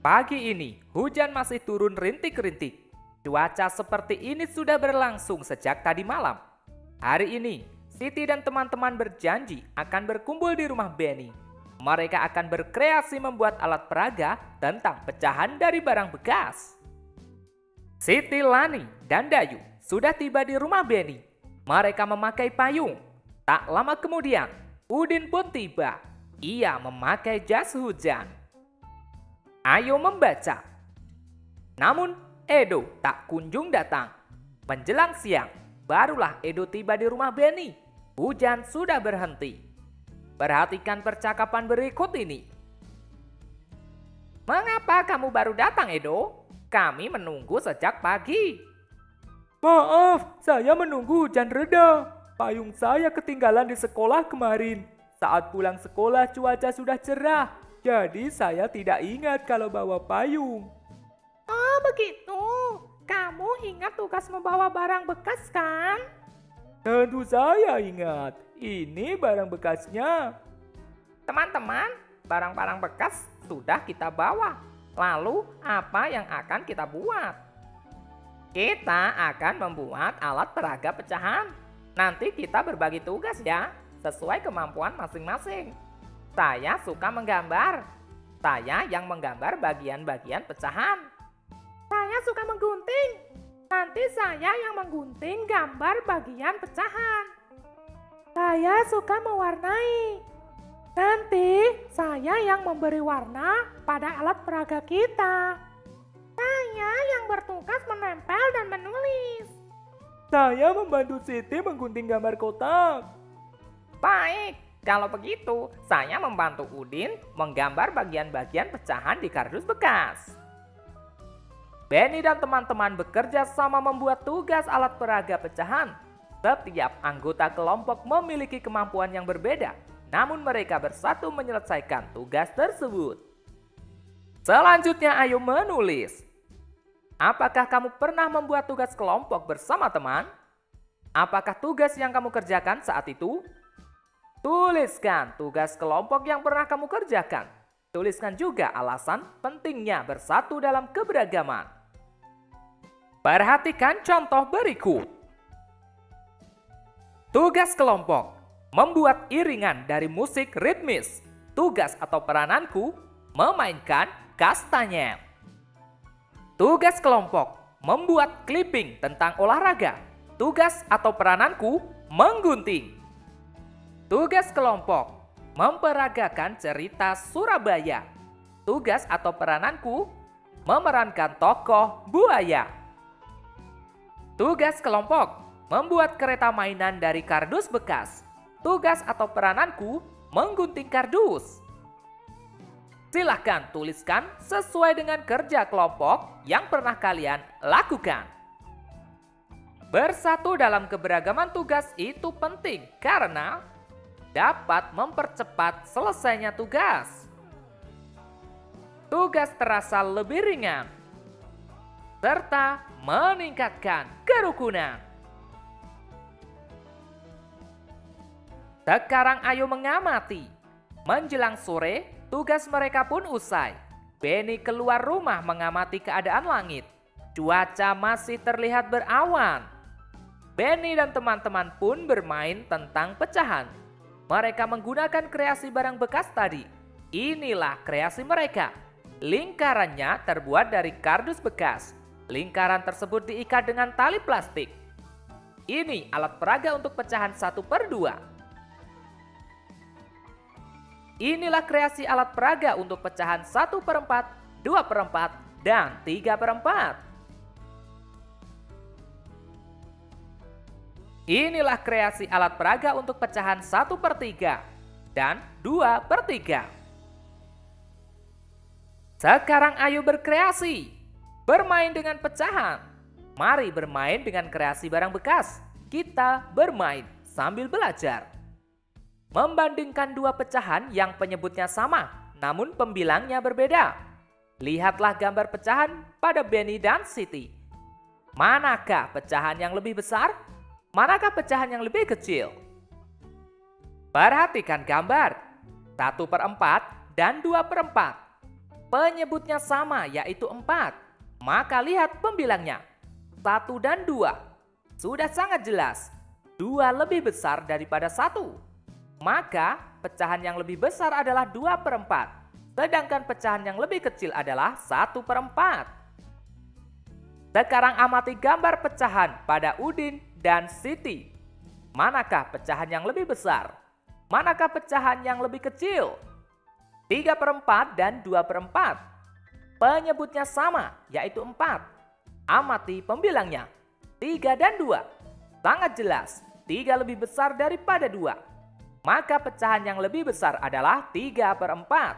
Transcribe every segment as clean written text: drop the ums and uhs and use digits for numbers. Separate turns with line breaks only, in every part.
Pagi ini, hujan masih turun rintik-rintik. Cuaca seperti ini sudah berlangsung sejak tadi malam. Hari ini, Siti dan teman-teman berjanji akan berkumpul di rumah Benny. Mereka akan berkreasi membuat alat peraga tentang pecahan dari barang bekas. Siti, Lani, dan Dayu sudah tiba di rumah Benny. Mereka memakai payung. Tak lama kemudian, Udin pun tiba. Ia memakai jas hujan. Ayo membaca. Namun Edo tak kunjung datang. Menjelang siang, barulah Edo tiba di rumah Benny. Hujan sudah berhenti. Perhatikan percakapan berikut ini. Mengapa kamu baru datang, Edo? Kami menunggu sejak pagi.
Maaf, saya menunggu hujan reda. Payung saya ketinggalan di sekolah kemarin. Saat pulang sekolah cuaca sudah cerah. Jadi saya tidak ingat kalau bawa payung.
Oh begitu, kamu ingat tugas membawa barang bekas kan?
Tentu saya ingat, ini barang bekasnya.
Teman-teman, barang-barang bekas sudah kita bawa. Lalu apa yang akan kita buat? Kita akan membuat alat peraga pecahan. Nanti kita berbagi tugas ya, sesuai kemampuan masing-masing. Saya suka menggambar. Saya yang menggambar bagian-bagian pecahan.
Saya suka menggunting. Nanti saya yang menggunting gambar bagian pecahan. Saya suka mewarnai. Nanti saya yang memberi warna pada alat peraga kita. Saya yang bertugas menempel dan menulis.
Saya membantu Siti menggunting gambar kotak.
Baik, kalau begitu saya membantu Udin menggambar bagian-bagian pecahan di kardus bekas. Benny dan teman-teman bekerja sama membuat tugas alat peraga pecahan. Setiap anggota kelompok memiliki kemampuan yang berbeda, namun mereka bersatu menyelesaikan tugas tersebut. Selanjutnya ayo menulis. Apakah kamu pernah membuat tugas kelompok bersama teman? Apakah tugas yang kamu kerjakan saat itu? Tuliskan tugas kelompok yang pernah kamu kerjakan. Tuliskan juga alasan pentingnya bersatu dalam keberagaman. Perhatikan contoh berikut. Tugas kelompok. Membuat iringan dari musik ritmis. Tugas atau perananku, memainkan kastanya. Tugas kelompok. Membuat clipping tentang olahraga. Tugas atau perananku, menggunting. Tugas kelompok. Memperagakan cerita Surabaya. Tugas atau perananku, memerankan tokoh buaya. Tugas kelompok. Membuat kereta mainan dari kardus bekas. Tugas atau perananku, menggunting kardus. Silahkan tuliskan sesuai dengan kerja kelompok yang pernah kalian lakukan. Bersatu dalam keberagaman tugas itu penting karena dapat mempercepat selesainya tugas. Tugas terasa lebih ringan, serta meningkatkan kerukunan. Sekarang ayo mengamati. Menjelang sore, tugas mereka pun usai. Benny keluar rumah mengamati keadaan langit. Cuaca masih terlihat berawan. Benny dan teman-teman pun bermain tentang pecahan. Mereka menggunakan kreasi barang bekas tadi. Inilah kreasi mereka. Lingkarannya terbuat dari kardus bekas. Lingkaran tersebut diikat dengan tali plastik. Ini alat peraga untuk pecahan 1/2. Inilah kreasi alat peraga untuk pecahan 1/4, 2/4, dan 3/4. Inilah kreasi alat peraga untuk pecahan 1/3 dan 2/3. Sekarang ayo berkreasi. Bermain dengan pecahan. Mari bermain dengan kreasi barang bekas. Kita bermain sambil belajar. Membandingkan dua pecahan yang penyebutnya sama, namun pembilangnya berbeda. Lihatlah gambar pecahan pada Benny dan Siti. Manakah pecahan yang lebih besar? Manakah pecahan yang lebih kecil? Perhatikan gambar 1/4 dan 2/4. Penyebutnya sama, yaitu 4. Maka lihat pembilangnya. 1 dan 2. Sudah sangat jelas. 2 lebih besar daripada 1. Maka pecahan yang lebih besar adalah 2/4. Sedangkan pecahan yang lebih kecil adalah 1/4. Sekarang amati gambar pecahan pada Udin dan Siti. Manakah pecahan yang lebih besar? Manakah pecahan yang lebih kecil? 3/4 dan 2/4. Penyebutnya sama, yaitu 4. Amati pembilangnya. 3 dan 2. Sangat jelas, 3 lebih besar daripada 2. Maka pecahan yang lebih besar adalah 3/4.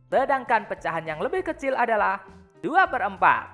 Sedangkan pecahan yang lebih kecil adalah 2/4.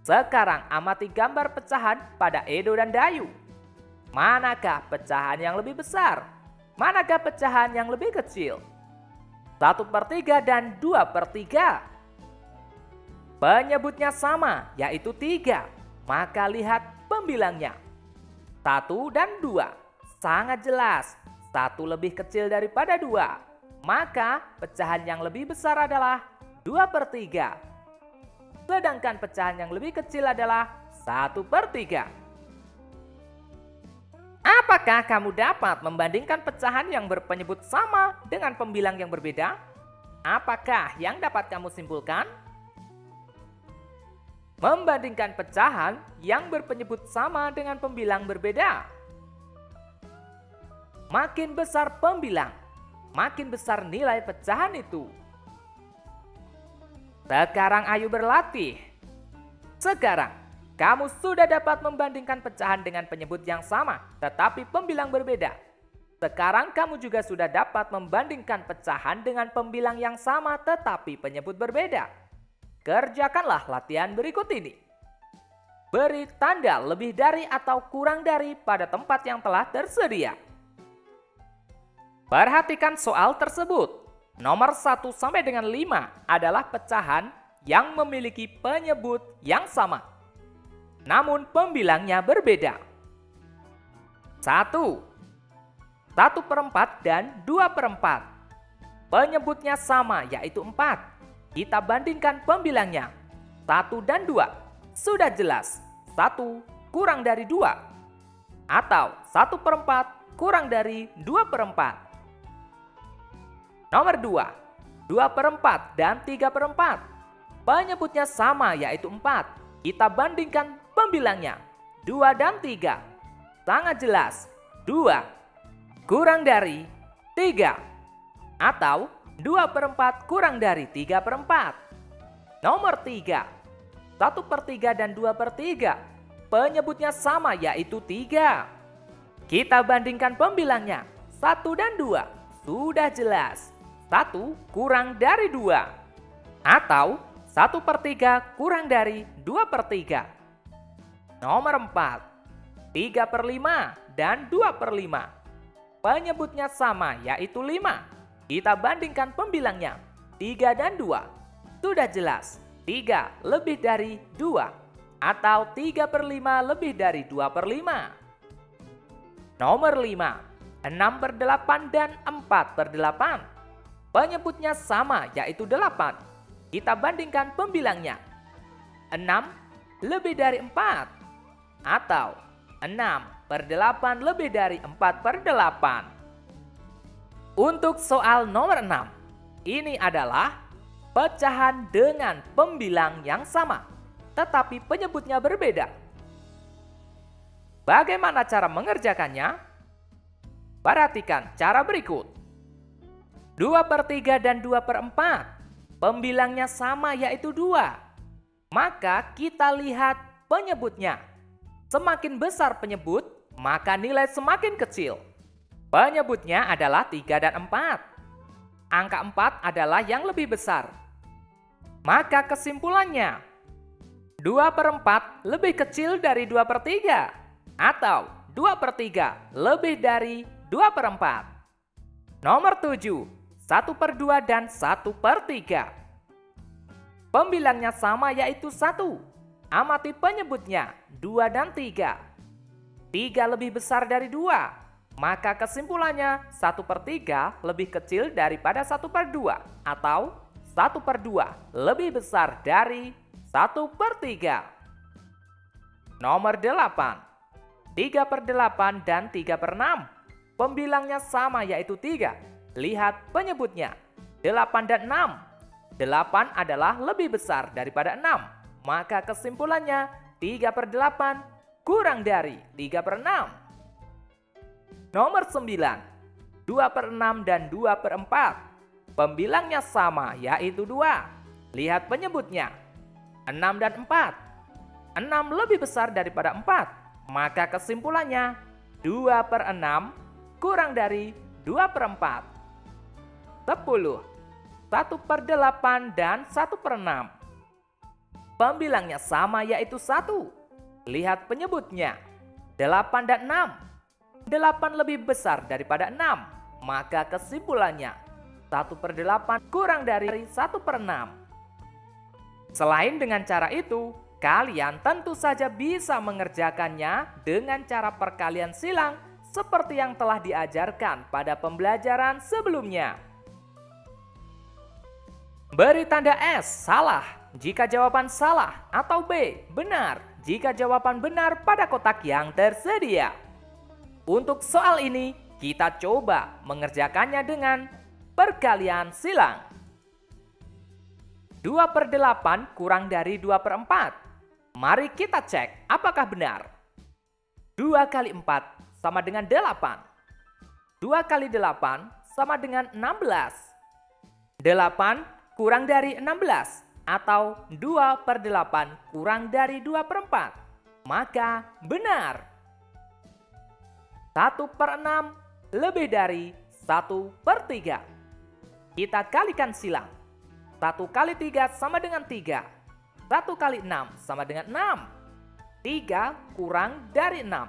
Sekarang amati gambar pecahan pada Edo dan Dayu. Manakah pecahan yang lebih besar? Manakah pecahan yang lebih kecil? 1/3 dan 2/3. Penyebutnya sama, yaitu 3. Maka lihat pembilangnya. 1 dan 2. Sangat jelas, 1 lebih kecil daripada 2. Maka pecahan yang lebih besar adalah 2/3. Sedangkan pecahan yang lebih kecil adalah 1/3. Apakah kamu dapat membandingkan pecahan yang berpenyebut sama dengan pembilang yang berbeda? Apakah yang dapat kamu simpulkan? Membandingkan pecahan yang berpenyebut sama dengan pembilang berbeda. Makin besar pembilang, makin besar nilai pecahan itu. Sekarang ayo berlatih. Sekarang, kamu sudah dapat membandingkan pecahan dengan penyebut yang sama, tetapi pembilang berbeda. Sekarang kamu juga sudah dapat membandingkan pecahan dengan pembilang yang sama, tetapi penyebut berbeda. Kerjakanlah latihan berikut ini. Beri tanda lebih dari atau kurang dari pada tempat yang telah tersedia. Perhatikan soal tersebut. Nomor 1 sampai dengan 5 adalah pecahan yang memiliki penyebut yang sama. Namun pembilangnya berbeda. 1. 1/4 dan 2/4. Penyebutnya sama, yaitu 4. Kita bandingkan pembilangnya. 1 dan 2. Sudah jelas, 1 kurang dari 2. Atau 1/4 kurang dari 2/4. Nomor 2, 2/4 dan 3/4. Penyebutnya sama, yaitu 4. Kita bandingkan pembilangnya. 2 dan 3. Sangat jelas, 2 kurang dari 3. Atau 2/4 kurang dari 3/4. Nomor 3, 1/3 dan 2/3. Penyebutnya sama, yaitu 3. Kita bandingkan pembilangnya. 1 dan 2. Sudah jelas. 1 kurang dari 2. Atau 1/3 kurang dari 2/3. Nomor 4. 3/5 dan 2/5. Penyebutnya sama, yaitu 5. Kita bandingkan pembilangnya. 3 dan 2. Sudah jelas, 3 lebih dari 2. Atau 3/5 lebih dari 2/5. Nomor 5. 6/8 dan 4/8. Penyebutnya sama, yaitu 8. Kita bandingkan pembilangnya. 6 lebih dari 4. Atau 6/8 lebih dari 4/8. Untuk soal nomor 6. Ini adalah pecahan dengan pembilang yang sama, tetapi penyebutnya berbeda. Bagaimana cara mengerjakannya? Perhatikan cara berikut. 2/3 dan 2/4. Pembilangnya sama, yaitu 2. Maka kita lihat penyebutnya. Semakin besar penyebut, maka nilai semakin kecil. Penyebutnya adalah 3 dan 4. Angka 4 adalah yang lebih besar. Maka kesimpulannya, 2/4 lebih kecil dari 2/3. Atau 2/3 lebih dari 2/4. Nomor 7, 1/2 dan 1/3. Pembilangnya sama, yaitu 1. Amati penyebutnya, 2 dan 3. 3 lebih besar dari 2. Maka kesimpulannya 1/3 lebih kecil daripada 1/2 atau 1/2 lebih besar dari 1/3. Nomor 8. 3/8 dan 3/6. Pembilangnya sama yaitu 3. Lihat penyebutnya. 8 dan 6. 8 adalah lebih besar daripada 6. Maka kesimpulannya 3/8 kurang dari 3/6. Nomor 9. 2/6 dan 2/4. Pembilangnya sama yaitu 2. Lihat penyebutnya. 6 dan 4. 6 lebih besar daripada 4. Maka kesimpulannya 2/6 kurang dari 2/4. 10. 1/8 dan 1/6. Pembilangnya sama yaitu 1. Lihat penyebutnya. 8 dan 6. 8 lebih besar daripada 6. Maka kesimpulannya 1/8 kurang dari 1/6. Selain dengan cara itu, kalian tentu saja bisa mengerjakannya dengan cara perkalian silang seperti yang telah diajarkan pada pembelajaran sebelumnya. Beri tanda S salah jika jawaban salah atau B benar jika jawaban benar pada kotak yang tersedia. Untuk soal ini, kita coba mengerjakannya dengan perkalian silang. 2/8 kurang dari 2/4. Mari kita cek apakah benar. 2 kali 4 sama dengan 8. 2 kali 8 sama dengan 16. 8 kurang dari 16 atau 2/8 kurang dari 2/4. Maka benar. 1/6 lebih dari 1/3. Kita kalikan silang. 1 kali 3 sama dengan 3. 1 kali 6 sama dengan 6. 3 kurang dari 6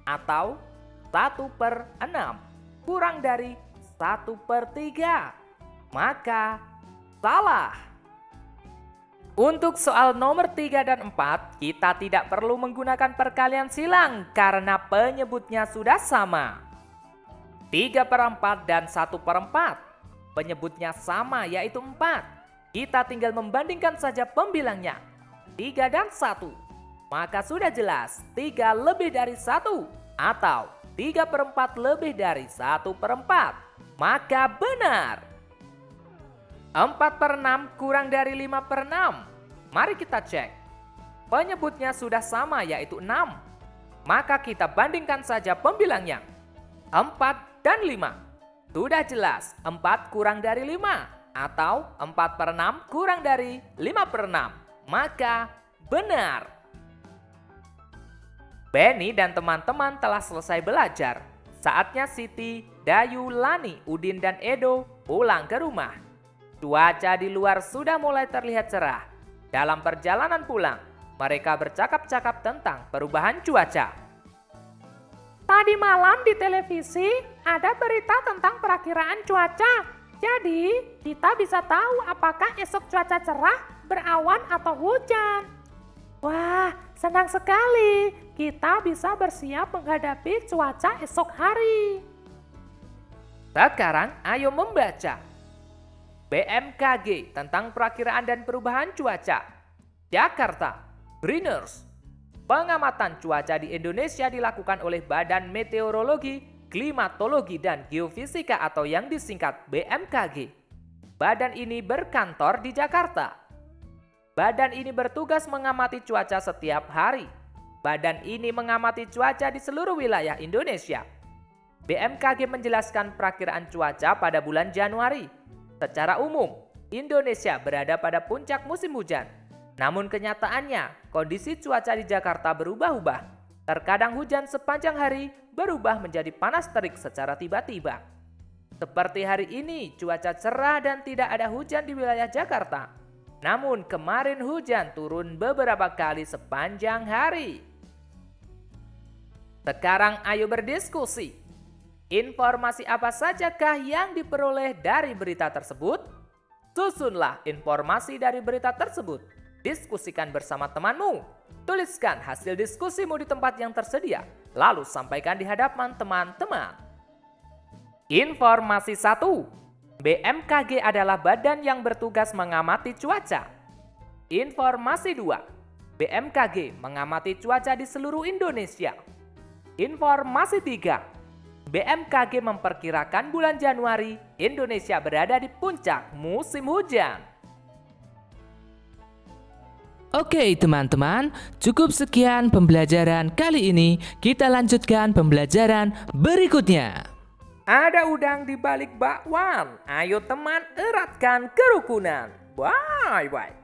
atau 1/6 kurang dari 1/3. Maka salah. Untuk soal nomor 3 dan 4, kita tidak perlu menggunakan perkalian silang karena penyebutnya sudah sama. 3/4 dan 1/4. Penyebutnya sama yaitu 4. Kita tinggal membandingkan saja pembilangnya. 3 dan 1. Maka sudah jelas 3 lebih dari 1 atau 3/4 lebih dari 1/4. Maka benar. 4/6 kurang dari 5/6. Mari kita cek. Penyebutnya sudah sama yaitu 6. Maka kita bandingkan saja pembilangnya. 4 dan 5. Sudah jelas 4 kurang dari 5 atau 4/6 kurang dari 5/6. Maka benar. Benny dan teman-teman telah selesai belajar. Saatnya Siti, Dayu, Lani, Udin, dan Edo pulang ke rumah. Cuaca di luar sudah mulai terlihat cerah. Dalam perjalanan pulang, mereka bercakap-cakap tentang perubahan cuaca.
Tadi malam di televisi ada berita tentang perakiraan cuaca. Jadi, kita bisa tahu apakah esok cuaca cerah, berawan, atau hujan. Wah, senang sekali. Kita bisa bersiap menghadapi cuaca esok hari.
Sekarang ayo membaca. BMKG tentang perakiraan dan perubahan cuaca. Jakarta, Breeners. Pengamatan cuaca di Indonesia dilakukan oleh Badan Meteorologi, Klimatologi dan Geofisika atau yang disingkat BMKG. Badan ini berkantor di Jakarta. Badan ini bertugas mengamati cuaca setiap hari. Badan ini mengamati cuaca di seluruh wilayah Indonesia. BMKG menjelaskan perakiraan cuaca pada bulan Januari. Secara umum, Indonesia berada pada puncak musim hujan. Namun kenyataannya, kondisi cuaca di Jakarta berubah-ubah. Terkadang hujan sepanjang hari berubah menjadi panas terik secara tiba-tiba. Seperti hari ini, cuaca cerah dan tidak ada hujan di wilayah Jakarta. Namun kemarin hujan turun beberapa kali sepanjang hari. Sekarang ayo berdiskusi. Informasi apa sajakah yang diperoleh dari berita tersebut? Susunlah informasi dari berita tersebut. Diskusikan bersama temanmu. Tuliskan hasil diskusimu di tempat yang tersedia, lalu sampaikan di hadapan teman-teman. Informasi 1. BMKG adalah badan yang bertugas mengamati cuaca. Informasi 2. BMKG mengamati cuaca di seluruh Indonesia. Informasi 3. BMKG memperkirakan bulan Januari Indonesia berada di puncak musim hujan.
Oke teman-teman, cukup sekian pembelajaran kali ini. Kita lanjutkan pembelajaran berikutnya.
Ada udang di balik bakwan. Ayo teman, eratkan kerukunan. Bye bye.